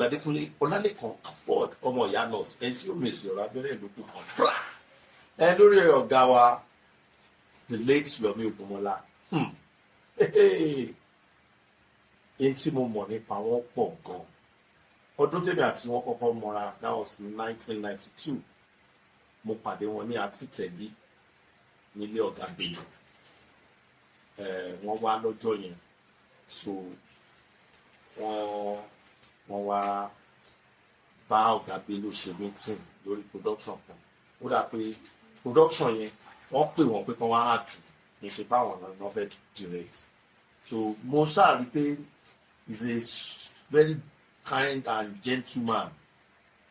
Gbadéfúnlé Ọlálékan afford ọmọ ìyá nurse ẹni tí ó mèsì ọ̀rọ̀ abẹ́rẹ́ ìlú kù kan fúra ẹ lórí ọ̀gá wa the late Yomi Ogunmọ́lá ẹni tí mo mọ̀ nípa wọn pọ̀ gan ọdún tèmi àti wọn kọ́kọ́ mọ́ra that was 1992 mo pàdé wọn ní Àtìtẹ̀bí nílé ọ̀gá Bello wọ́n wá lọ́jọ́ yẹn so wọ́n wá bá ọ̀gá Bello ṣe meeting lórí production kan ó dà pé production yẹn wọ́n pè wọ́n pé kán wá àtù kì í ṣe báwọn náà fẹ́ direct so mo ṣáàrí pé he's a very kind and gentle man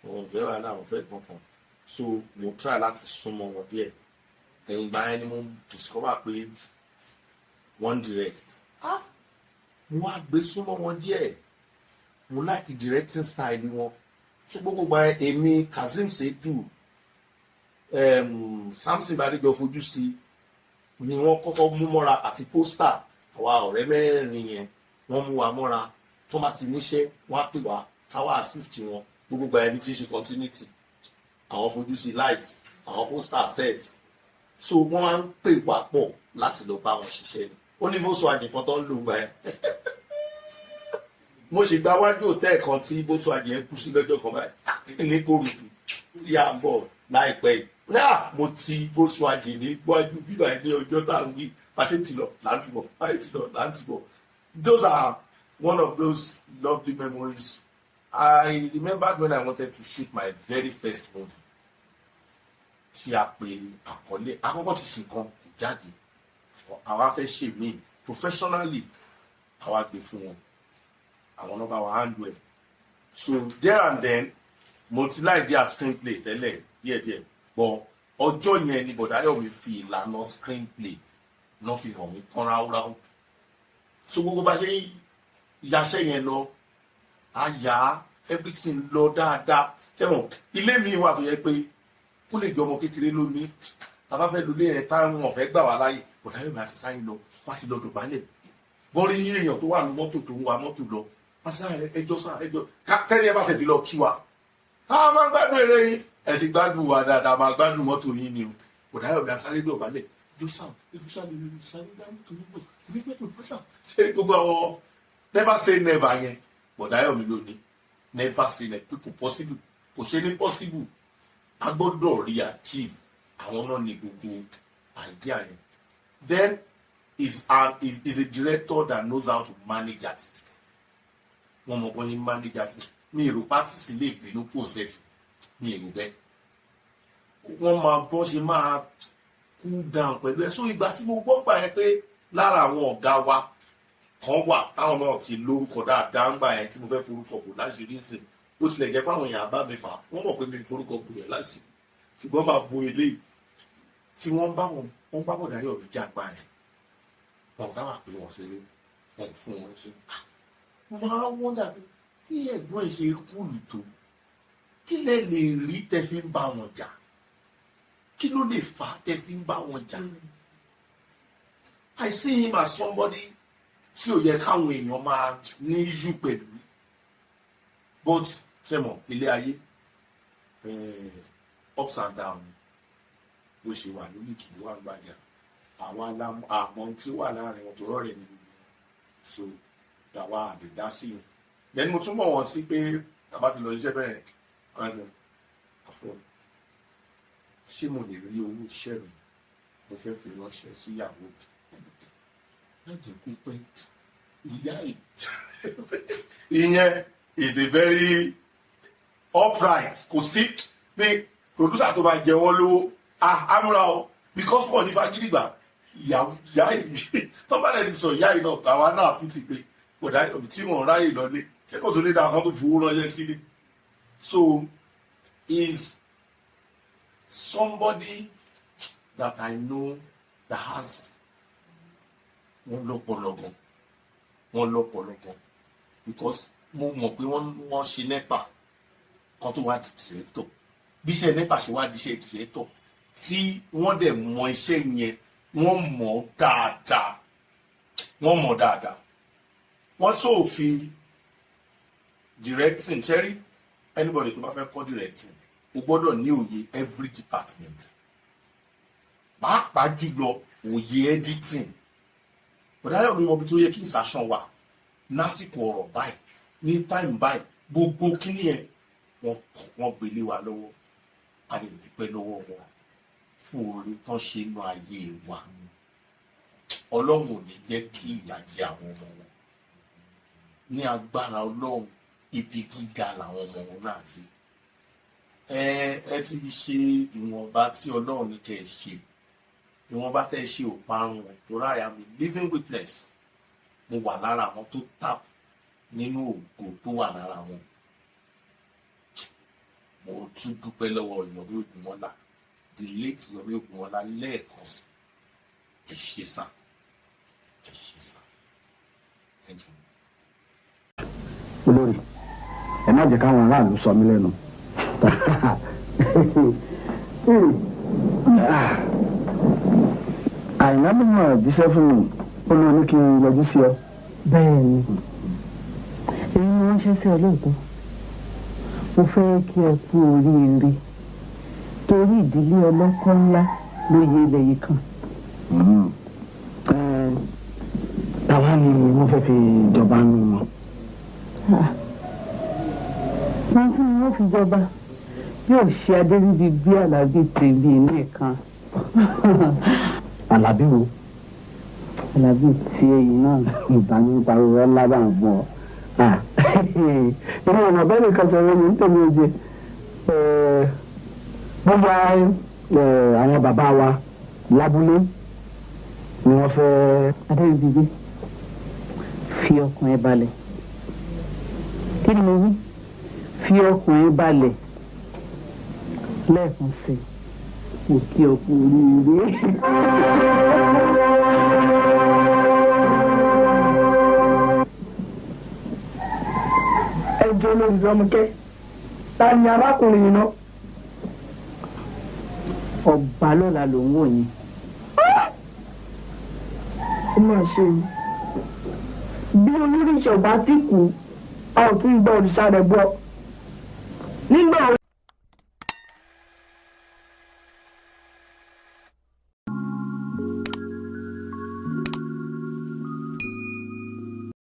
wọn fẹ́ wà náà wọ́n fẹ́ kankan so mo try láti súnmọ́ wọn díẹ̀ ẹ̀yìn ìgbà yẹn ni mo discover pé one direct mo wá gbé súnmọ́ wọn díẹ̀ mo like directing style wọn so gbogbo gba èmi Kazeem Seidu Samson Badéjọ fojú sí ni wọ́n kọ́kọ́ mú mọ́ra àti pósítà àwa ọ̀rẹ́ mẹ́rin yẹn wọ́n mú wa mọ́ra tó bá ti níṣẹ́ wọ́n á pè wá káwá assist wọn gbogbo gba ẹni tí ń ṣe continuity àwọn fojú sí light àwọn pósítà set so wọ́n á ń pè wá pọ̀ láti lọ bá wọn ṣiṣẹ́ ni ó ní Volkswagen kan tó ń lò gbà ẹ́ mo ṣe gba wájú òtẹ́ẹ̀ kan tí Volkswagen kú sí lọ́jọ́ kan báyìí ní Kòròdú tí a ń bọ̀ láìpẹ́ yìí náà mo ti Volkswagen ní wájú bíbá ní ọjọ́ tá à ń wí pàṣẹ ti lọ láti bọ̀ pàṣẹ ti lọ láti bọ̀. Those are one of those lovely memories. I remembered when I wanted to shoot my very first movie tí a pè àkọlé àkọ́kọ́ ti ṣe kan kò jáde àwa fẹ́ ṣe mí professionally àwa gbé fún wọn àwọn náà bá wa handle ẹ̀ so there and then mo ti láì dí a screenplay tẹ́lẹ̀ díẹ̀díẹ̀ but ọjọ́ yẹn ni Bọ̀dáyọ̀mí fi ìlànà screenplay náà fi hàn mí kán ráúráú so gbogbo bá ṣe yaṣẹ́ yẹn lọ àyà everything lọ dáadáa tẹ̀wọ̀n ilé mi wà tó yẹ pé ó lè jọ ọmọ kékeré lónìí tàbá fẹ́ lulẹ̀ ẹ̀ táwọn ọ̀fẹ́ gbà wá láyè Bọ̀dáyọ̀mí àti sáyé lọ wá ti lọ dọ̀bálẹ̀ bọ́ọ̀lì yín èèyàn tó wà ní mọ́tò tó ń wa mọ́tò lọ pàṣẹ ẹjọ́ sá ẹjọ́ kẹ́ni ẹ bá tẹ̀ ti lọ kí wa a máa gbádùn eré yín ẹ ti gbádùn wa dáadáa máa gbádùn mọ́tò yín ni o Bọ̀dáyọ̀mí asáré dọ̀bálẹ̀ jọ́sà ẹjọ́sà lè lè sáré dáhùn tó ní gbọ́dọ̀ nígbàdùn pẹ́sà ṣé gbogbo àwọn never say never yẹn Bọ̀dáyọ̀mí ló ní never say never pé kò possible kò ṣe ní possible a gbọ́dọ̀ rí achieve àwọn náà ní gbogbo idea yẹn then is a director that knows how to manage artists wọn mọ̀ bọ́ ní manage artists mi èrò pátìsì lè gbinú kó ṣẹ́tì mi èrò bẹ́ẹ̀ wọ́n máa bọ́ ṣe máa cool down pẹ̀lú ẹ̀ so ìgbà tí mo gbọ́ gbà yẹn pé lára àwọn ọ̀gá wa kan wà táwọn náà ti lórúkọ dáadáa ń gbà yẹn tí mo fẹ́ forúkọ bò láṣìírí sìn ó tilẹ̀ jẹ́ pé àwọn èèyàn bá mi fà wọ́n mọ̀ pé mi forúkọ bò yẹn láṣìírí ṣùgbọ́n máa bo eléyìí tí wọ́n bá Bọ̀dáyọ̀mí jágbá yẹn wọn sábà pé wọn ṣe wọn fún wọn ṣe máa wọ́n dàbí kí ẹ̀gbọ́n ṣe kúlù tó kí lẹ lè rí tẹ́ fi ń bá wọn jà kí ló lè fà tẹ́ fi ń bá wọn jà I see him as somebody tí ò yẹ káwọn èèyàn máa ní issue pẹ̀lú but ṣe mọ̀ ilé ayé ups and downs bó ṣe wà lórí kìlú wà gbàjà àwọn àmọ́ tí ó wà láàrin wọn tó rọrẹ ní gbogbo so dàwa àdìdá sí i lẹ́nu mo túmọ̀ wọn sí pé tàbá ti lọ iṣẹ́ bẹ́ẹ̀ àfọ ṣé mo lè rí owó iṣẹ́ mi mo fẹ́ fi ránṣẹ́ sí ìyàwó mi láti kú pé ìyá ìyẹn is a very upright kò sí pé producer tó bá jẹ wọ́n lówó àmúra o because pọ̀ ní fagídígbà ìyá yìí tó bá lè ti sọ ìyá yìí náà àwa náà tún ti pé Bọ̀dáyọ̀mí tí wọ́n ráyè lọlé ṣé kò tó lè dá àwọn tó fi owó ránṣẹ́ sílé so is somebody that I know that has wọ́n lọ́pọ̀lọpọ̀ because mo mọ̀ pé wọ́n ṣe NEPA kan tó wá di director bí iṣẹ́ NEPA ṣe wá di iṣẹ́ director tí wọ́n dẹ̀ mọ iṣẹ́ yẹn wọ́n mọ̀ dáadáa wọ́n sóòfin directing cherry anybody tó bá fẹ́ kọ́ directing o gbọ́dọ̀ ní òye every department pàápàá jùlọ òye editing bọ̀dáyọ̀ ní mọ̀bí tó yẹ kí ìsàṣàn wà lásìkò ọ̀rọ̀ báyìí ní time báyìí gbogbo kíní ẹ̀ wọ́n gbélé wa lọ́wọ́ a lè dúpẹ́ lọ́wọ́ wọn fún oore tán ṣe inú ayé wa ọlọ́run ò ní jẹ́ kí ìyà jẹ àwọn ọmọ wọn ní agbára ọlọ́run ibi gíga làwọn ọmọ wọn náà sí ẹ ti ṣe ìwọ̀nba tí ọlọ́run ní kẹ́ ẹ ṣe ìwọ̀nba tẹ́ ẹ ṣe ò parun tó ráyà mi living witness mo wà lára àwọn tó tap nínú ògo tó wà lára wọn mo tún dúpẹ́ lọ́wọ́ Yomi Ogunmọ́lá the late Yomi Ogunmọ́lá lẹ́ẹ̀kan sí ẹ ṣé sá thank you. Olórí ẹ má jẹ́ káwọn aráàlú sọ mí lẹ́nu Àyìnlá ló mọ̀ jíṣẹ́ fún mi ó lọ ní kí n yọjú sí ọ. Bẹ́ẹ̀ ni èyí ni wọ́n ṣe sí ọ lóòótọ́ mo fẹ́ kí ẹ kú oríire torí ìdílé ọlọ́kọ́ ńlá ló yẹ ilẹ̀ yìí kan. Àwa ni wọ́n fẹ́ fi jọba nù wọn. wọ́n tún ni wọ́n fi jọba yóò ṣe adé níbi bí Àlàbí tèmi nìkan. Àlàbí wo? Àlàbí tí ẹ̀yìn náà ìbánipariwo ńlá bá ń bọ̀ ìrìn ọ̀nà bẹ́ẹ̀ nìkan sọ̀rọ̀ ní tẹ̀lé oje gbogbo àwọn bàbá wa lábúlé ni wọ́n fẹ́. Adéríbigbé fi ọkàn ẹ balẹ̀ kí ni mo wí fi ọkàn ẹ balẹ̀ lẹ́ẹ̀kan sí mo kí ọ kú oríire. ẹjọ́ lórí Rọ́mọkẹ́ ta ni arákùnrin yìí náà. Ọba lọ́la ló ń wò yín. ó mà ṣe bí olórí ìṣọ̀bá ti kú a ò tún gbọ́ òrìṣà rẹ̀ gbọ́ nígbà